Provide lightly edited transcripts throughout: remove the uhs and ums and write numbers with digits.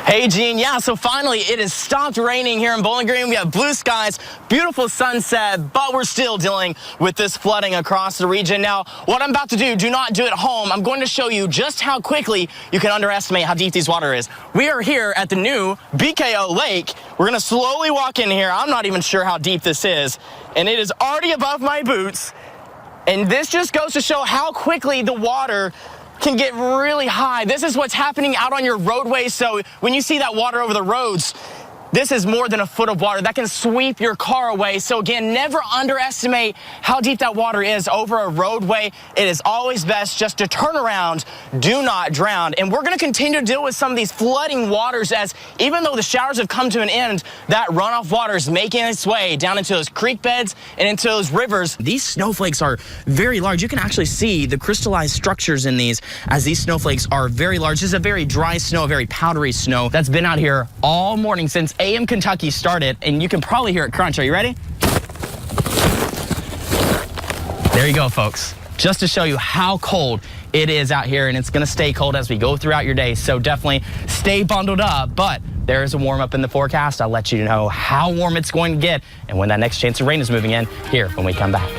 Hey, Gene. Yeah, so finally it has stopped raining here in Bowling Green. We have blue skies, beautiful sunset, but we're still dealing with this flooding across the region. Now, what I'm about to do not do at home. I'm going to show you just how quickly you can underestimate how deep this water is. We are here at the new BKO Lake. We're going to slowly walk in here. I'm not even sure how deep this is, and it is already above my boots. And this just goes to show how quickly the water can get really high. This is what's happening out on your roadways. So when you see that water over the roads, this is more than a foot of water that can sweep your car away. So again, never underestimate how deep that water is over a roadway. It is always best just to turn around, do not drown. And we're gonna continue to deal with some of these flooding waters, as even though the showers have come to an end, that runoff water is making its way down into those creek beds and into those rivers. These snowflakes are very large. You can actually see the crystallized structures in these, as these snowflakes are very large. This is a very dry snow, a very powdery snow that's been out here all morning since AM Kentucky started, and you can probably hear it crunch. Are you ready? There you go, folks. Just to show you how cold it is out here, and it's going to stay cold as we go throughout your day, so definitely stay bundled up. But there is a warm up in the forecast. I'll let you know how warm it's going to get and when that next chance of rain is moving in here when we come back.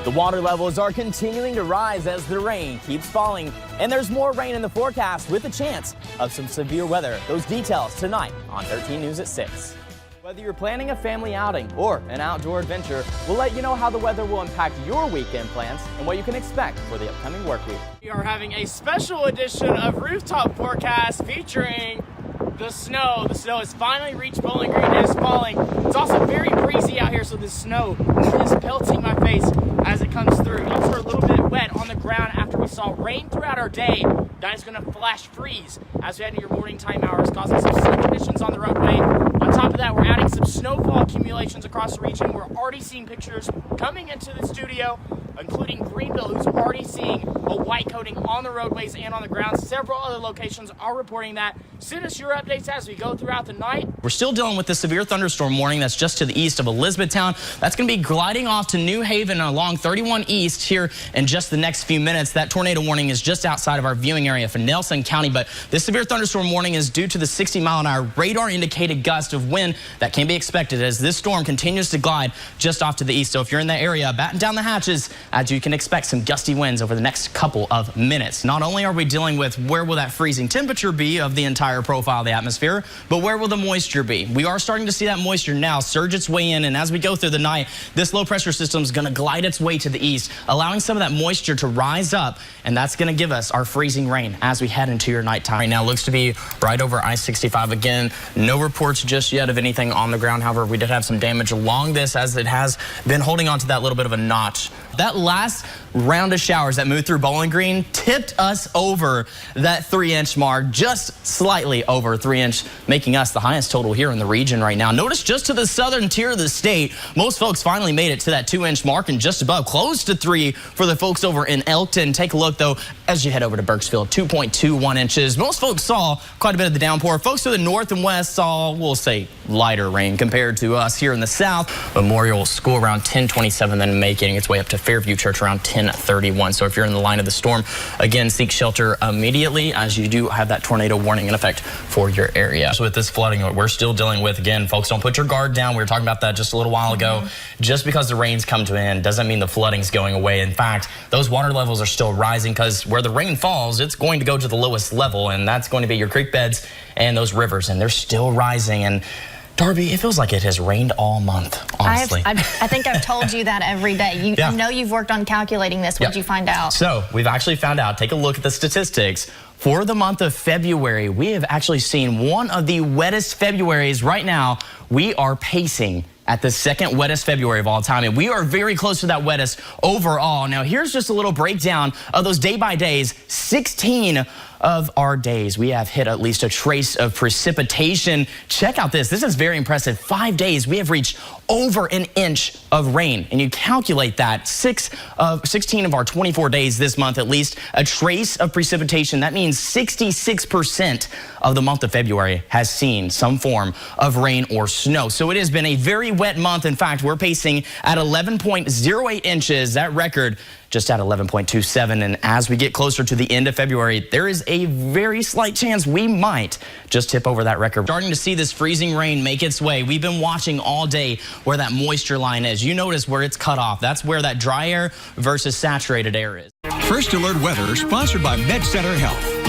The water levels are continuing to rise as the rain keeps falling, and there's more rain in the forecast with a chance of some severe weather. Those details tonight on 13 News at 6. Whether you're planning a family outing or an outdoor adventure, we'll let you know how the weather will impact your weekend plans and what you can expect for the upcoming work week. We are having a special edition of Rooftop Forecast featuring the snow. The snow has finally reached Bowling Green. It is falling. It's also very breezy out here, so the snow is pelting my face as it comes through. It's also a little bit wet on the ground after we saw rain throughout our day. That is going to flash freeze as we head into your morning time hours, causing some slick conditions on the roadway. On top of that, we're adding some snowfall accumulations across the region. We're already seeing pictures coming into the studio, including Greenville, who's already seeing a white coating on the roadways and on the ground. Several other locations are reporting that. Send us your updates as we go throughout the night. We're still dealing with the severe thunderstorm warning that's just to the east of Elizabethtown. That's going to be gliding off to New Haven along 31 East here in just the next few minutes. That tornado warning is just outside of our viewing area for Nelson County, but this severe thunderstorm warning is due to the 60-mile-an-hour radar-indicated gust of wind that can be expected as this storm continues to glide just off to the east. So if you're in that area, batten down the hatches, as you can expect some gusty winds over the next couple of minutes. Not only are we dealing with where will that freezing temperature be of the entire profile of the atmosphere, but where will the moisture be? We are starting to see that moisture now surge its way in, and as we go through the night, this low pressure system is going to glide its way to the east, allowing some of that moisture to rise up, and that's going to give us our freezing rain as we head into your nighttime. Right now looks to be right over I-65 again. No reports just yet of anything on the ground. However, we did have some damage along this as it has been holding on to that little bit of a notch. That last round of showers that moved through Bowling Green tipped us over that 3-inch mark, just slightly over 3-inch, making us the highest total here in the region right now. Notice just to the southern tier of the state, most folks finally made it to that 2-inch mark and just above, close to 3 for the folks over in Elkton. Take a look, though, as you head over to Burkesville, 2.21 inches. Most folks saw quite a bit of the downpour. Folks to the north and west saw, we'll say, lighter rain compared to us here in the south. Memorial School around 10:27, then making its way up to Fairview Church around 10:31. So if you're in the line of the storm, again, seek shelter immediately, as you do have that tornado warning in effect for your area. So with this flooding, what we're still dealing with, again, folks, don't put your guard down. We were talking about that just a little while ago. Just because the rain's come to an end doesn't mean the flooding's going away. In fact, those water levels are still rising, because where the rain falls, it's going to go to the lowest level, and that's going to be your creek beds and those rivers, and they're still rising. And Darby, it feels like it has rained all month, honestly. I think I've told you that every day. I know you've worked on calculating this. What did you find out? So we've actually found out, take a look at the statistics. For the month of February, we have actually seen one of the wettest Februaries. Right now, we are pacing at the second wettest February of all time, and we are very close to that wettest overall. Now, here's just a little breakdown of those day-by-days. 16 of our days, we have hit at least a trace of precipitation. Check out this. This is very impressive. 5 days, we have reached over an inch of rain, and you calculate that 16 of our 24 days this month, at least a trace of precipitation. That means 66% of the month of February has seen some form of rain or snow. So it has been a very wet month. In fact, we're pacing at 11.08 inches. That record just at 11.27. And as we get closer to the end of February, there is a very slight chance we might just tip over that record. Starting to see this freezing rain make its way. We've been watching all day where that moisture line is. You notice where it's cut off. That's where that dry air versus saturated air is. First Alert Weather, sponsored by MedCenter Health.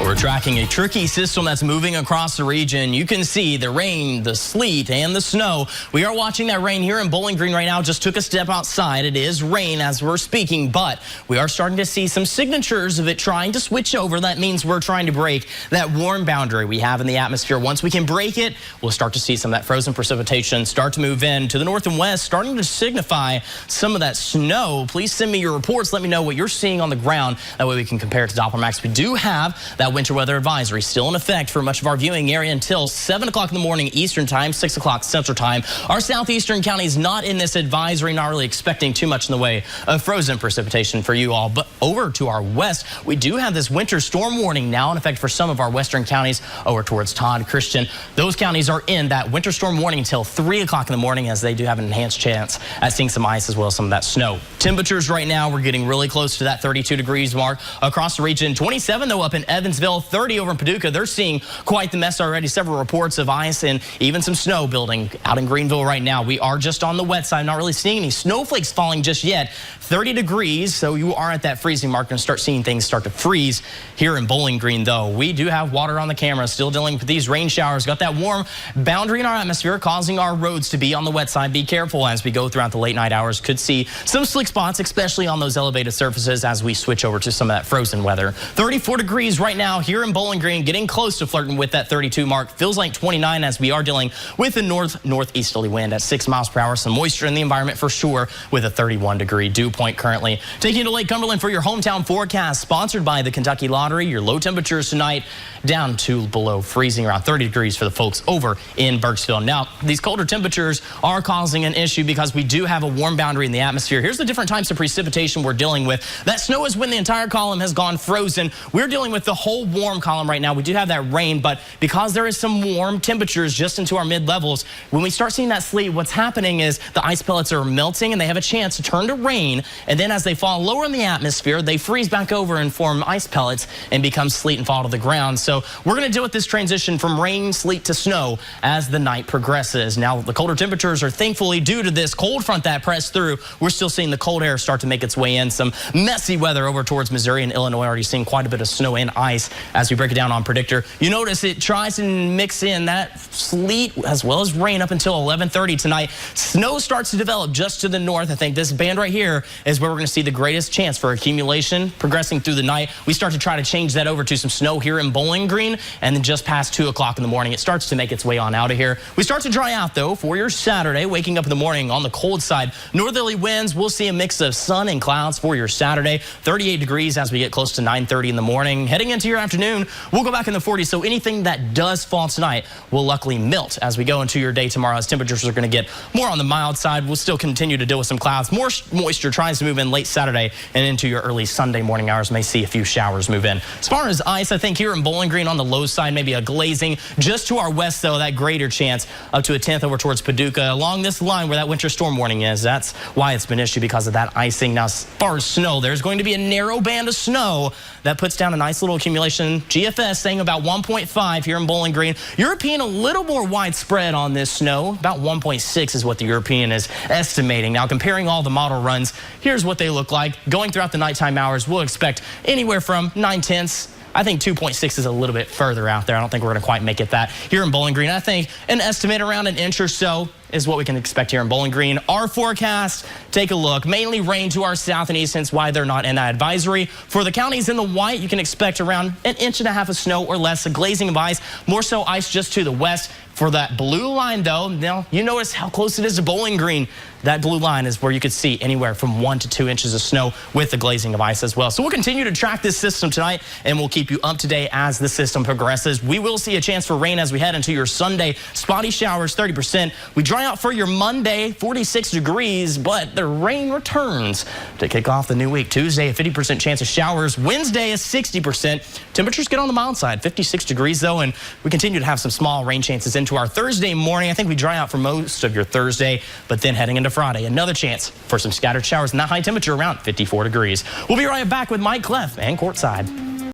We're tracking a tricky system that's moving across the region. You can see the rain, the sleet, and the snow. We are watching that rain here in Bowling Green right now. Just took a step outside. It is rain as we're speaking, but we are starting to see some signatures of it trying to switch over. That means we're trying to break that warm boundary we have in the atmosphere. Once we can break it, we'll start to see some of that frozen precipitation start to move in to the north and west, starting to signify some of that snow. Please send me your reports. Let me know what you're seeing on the ground. That way we can compare it to Doppler Max. We do have that winter weather advisory still in effect for much of our viewing area until 7 o'clock in the morning Eastern time, 6 o'clock Central time. Our southeastern counties not in this advisory, not really expecting too much in the way of frozen precipitation for you all. But over to our west, we do have this winter storm warning now in effect for some of our western counties over towards Todd, Christian. Those counties are in that winter storm warning until 3 o'clock in the morning, as they do have an enhanced chance at seeing some ice as well as some of that snow. Temperatures right now, we're getting really close to that 32 degrees mark across the region. 27 though up in Evansville, 30 over in Paducah. They're seeing quite the mess already. Several reports of ice and even some snow building out in Greenville right now. We are just on the wet side, not really seeing any snowflakes falling just yet. 30 degrees, so you are at that freezing mark and start seeing things start to freeze here in Bowling Green, though. We do have water on the camera, still dealing with these rain showers. Got that warm boundary in our atmosphere, causing our roads to be on the wet side. Be careful as we go throughout the late night hours. Could see some slick spots, especially on those elevated surfaces as we switch over to some of that frozen weather. 34 degrees right now here in Bowling Green, getting close to flirting with that 32 mark. Feels like 29 as we are dealing with a northeasterly wind at 6 miles per hour. Some moisture in the environment for sure, with a 31-degree dew point currently. Taking you to Lake Cumberland for your hometown forecast, sponsored by the Kentucky Lottery. Your low temperatures tonight down to below freezing, around 30 degrees for the folks over in Burkesville. Now, these colder temperatures are causing an issue because we do have a warm boundary in the atmosphere. Here's the different types of precipitation we're dealing with. That snow is when the entire column has gone frozen. We're dealing with the whole warm column right now. We do have that rain, but because there is some warm temperatures just into our mid-levels, when we start seeing that sleet, what's happening is the ice pellets are melting and they have a chance to turn to rain, and then as they fall lower in the atmosphere, they freeze back over and form ice pellets and become sleet and fall to the ground. So we're going to deal with this transition from rain, sleet to snow as the night progresses. Now, the colder temperatures are thankfully due to this cold front that pressed through. We're still seeing the cold air start to make its way in. Some messy weather over towards Missouri and Illinois, already seeing quite a bit of snow and ice as we break it down on Predictor. You notice it tries to mix in that sleet as well as rain up until 11:30 tonight. Snow starts to develop just to the north. I think this band right here is where we're going to see the greatest chance for accumulation progressing through the night. We start to try to change that over to some snow here in Bowling Green, and then just past 2 o'clock in the morning, it starts to make its way on out of here. We start to dry out, though, for your Saturday, waking up in the morning on the cold side. Northerly winds, we'll see a mix of sun and clouds for your Saturday. 38 degrees as we get close to 9:30 in the morning. Heading into your afternoon, we'll go back in the 40s, so anything that does fall tonight will luckily melt as we go into your day tomorrow, as temperatures are going to get more on the mild side. We'll still continue to deal with some clouds. More moisture tries to move in late Saturday and into your early Sunday morning hours. May see a few showers move in. As far as ice, I think here in Bowling Green on the low side, maybe a glazing. Just to our west, though, that greater chance up to a 10th over towards Paducah. Along this line where that winter storm warning is, that's why it's been issued, because of that icing. Now, as far as snow, there's going to be a narrow band of snow that puts down a nice little accumulation. GFS saying about 1.5 here in Bowling Green. European a little more widespread on this snow. About 1.6 is what the European is estimating. Now, comparing all the model runs, here's what they look like. Going throughout the nighttime hours, we'll expect anywhere from 9/10. I think 2.6 is a little bit further out there. I don't think we're going to quite make it that. Here in Bowling Green, I think an estimate around an inch or so is what we can expect here in Bowling Green. Our forecast, take a look. Mainly rain to our south and east, hence why they're not in that advisory. For the counties in the white, you can expect around 1.5 inches of snow or less, a glazing of ice, more so ice just to the west. For that blue line, though, now you notice how close it is to Bowling Green. That blue line is where you could see anywhere from 1 to 2 inches of snow with the glazing of ice as well. So we'll continue to track this system tonight, and we'll keep you up to date as the system progresses. We will see a chance for rain as we head into your Sunday. Spotty showers, 30%. We dry out for your Monday, 46 degrees, but the rain returns to kick off the new week. Tuesday, a 50% chance of showers. Wednesday, a 60%. Temperatures get on the mild side, 56 degrees, though, and we continue to have some small rain chances into our Thursday morning. I think we dry out for most of your Thursday, but then heading into into Friday. Another chance for some scattered showers and that high temperature around 54 degrees. We'll be right back with Mike Clef and Courtside.